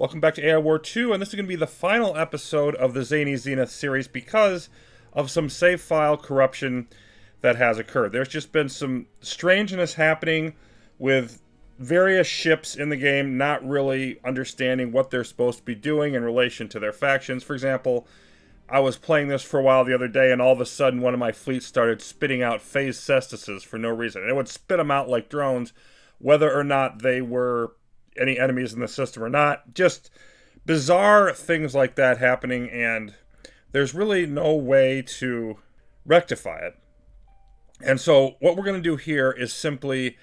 Welcome back to AI War 2, and this is going to be the final episode of the Zany Zenith series because of some save file corruption that has occurred. There's just been some strangeness happening with various ships in the game not really understanding what they're supposed to be doing in relation to their factions. For example, I was playing this for a while the other day, and all of a sudden one of my fleets started spitting out phase cestises for no reason. And it would spit them out like drones, whether or not they were any enemies in the system or not. Just bizarre things like that happening, and there's really no way to rectify it. And so what we're going to do here is simply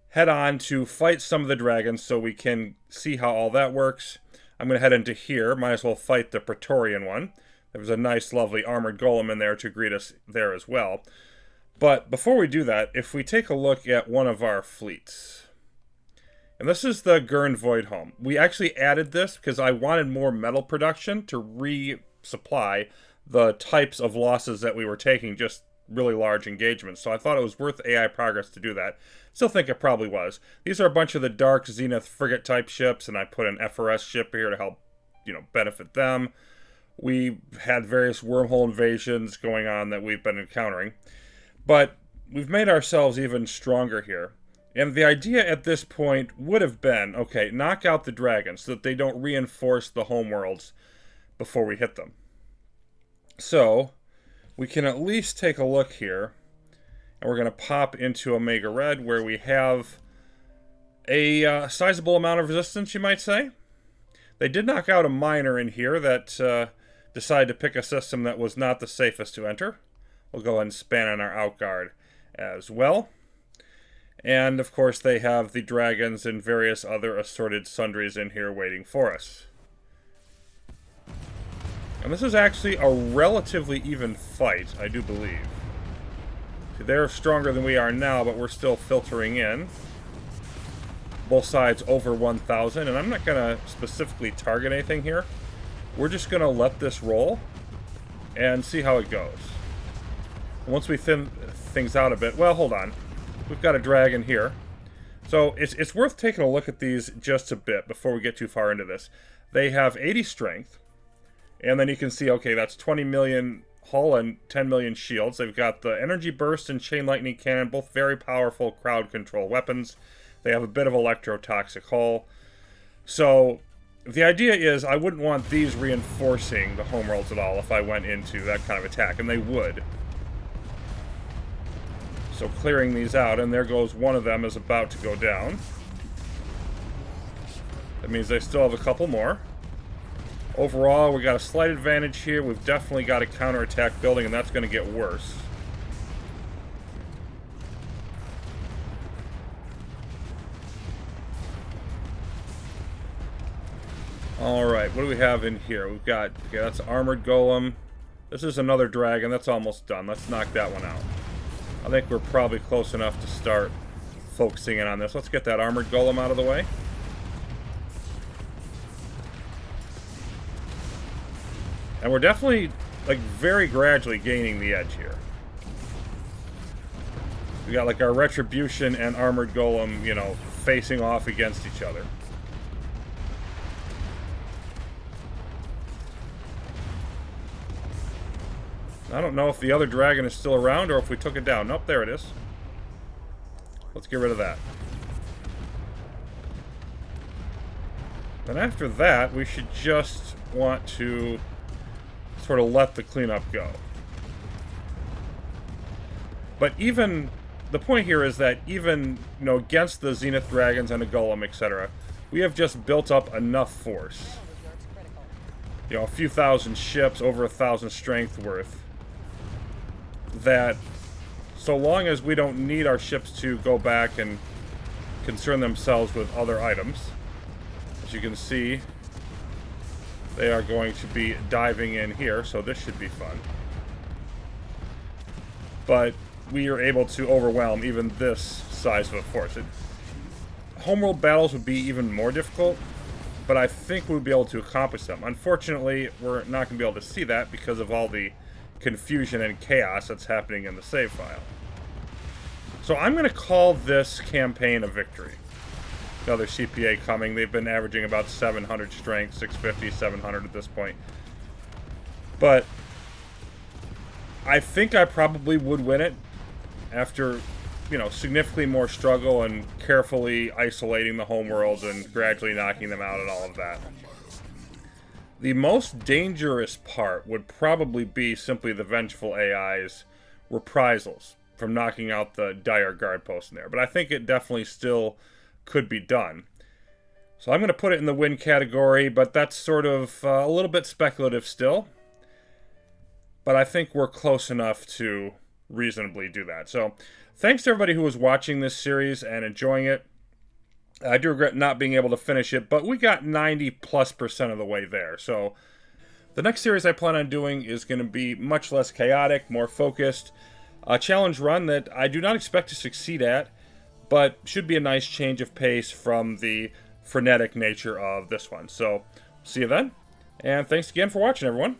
head on to fight some of the dragons so we can see how all that works. I'm going to head into here. Might as well fight the Praetorian one. There was a nice, lovely armored golem in there to greet us there as well. But before we do that, if we take a look at one of our fleets. And this is the Gurn Voidhome. We actually added this because I wanted more metal production to resupply the types of losses that we were taking, just really large engagements. So I thought it was worth AI progress to do that. Still think it probably was. These are a bunch of the Dark Zenith frigate type ships, and I put an FRS ship here to help, benefit them. We had various wormhole invasions going on that we've been encountering. But we've made ourselves even stronger here. And the idea at this point would have been, okay, knock out the dragons so that they don't reinforce the homeworlds before we hit them. So, we can at least take a look here. And we're going to pop into Omega Red, where we have a sizable amount of resistance, you might say. They did knock out a miner in here that decided to pick a system that was not the safest to enter. We'll go ahead and span on our outguard as well. And, of course, they have the dragons and various other assorted sundries in here waiting for us. And this is actually a relatively even fight, I do believe. See, they're stronger than we are now, but we're still filtering in. Both sides over 1,000, and I'm not going to specifically target anything here. We're just going to let this roll and see how it goes. Once we thin things out a bit, well, hold on. We've got a dragon here. So it's worth taking a look at these just a bit before we get too far into this. They have 80 strength. And then you can see, okay, that's 20 million hull and 10 million shields. They've got the energy burst and chain lightning cannon, both very powerful crowd control weapons. They have a bit of electrotoxic hull. So the idea is I wouldn't want these reinforcing the homeworlds at all if I went into that kind of attack. And they would. So clearing these out, and there goes one of them is about to go down. That means they still have a couple more. Overall, we got a slight advantage here. We've definitely got a counterattack building, and that's going to get worse. Alright, what do we have in here? We've got, okay, that's armored golem. This is another dragon. That's almost done. Let's knock that one out. I think we're probably close enough to start focusing in on this. Let's get that armored golem out of the way. And we're definitely, very gradually gaining the edge here. We got, our retribution and armored golem, facing off against each other. I don't know if the other dragon is still around or if we took it down. Nope, there it is. Let's get rid of that. Then after that, we should just want to sort of let the cleanup go. But even, the point here is that even, against the Zenith dragons and a golem, etc., we have just built up enough force. A few thousand ships, over 1,000 strength worth. That so long as we don't need our ships to go back and concern themselves with other items, as you can see, they are going to be diving in here, so this should be fun. But we are able to overwhelm even this size of a force. Homeworld battles would be even more difficult, but I think we'll be able to accomplish them. Unfortunately, we're not going to be able to see that because of all the confusion and chaos that's happening in the save file. So I'm going to call this campaign a victory. another CPA coming. They've been averaging about 700 strength, 650, 700 at this point. But I think I probably would win it after, you know, significantly more struggle and carefully isolating the homeworlds and gradually knocking them out and all of that. The most dangerous part would probably be simply the Vengeful AI's reprisals from knocking out the Dire Guard post in there. But I think it definitely still could be done. So I'm going to put it in the win category, but that's sort of a little bit speculative still. But I think we're close enough to reasonably do that. So thanks to everybody who was watching this series and enjoying it. I do regret not being able to finish it, but we got 90+% of the way there. So the next series I plan on doing is going to be much less chaotic, more focused. A challenge run that I do not expect to succeed at, but should be a nice change of pace from the frenetic nature of this one. So see you then, and thanks again for watching, everyone.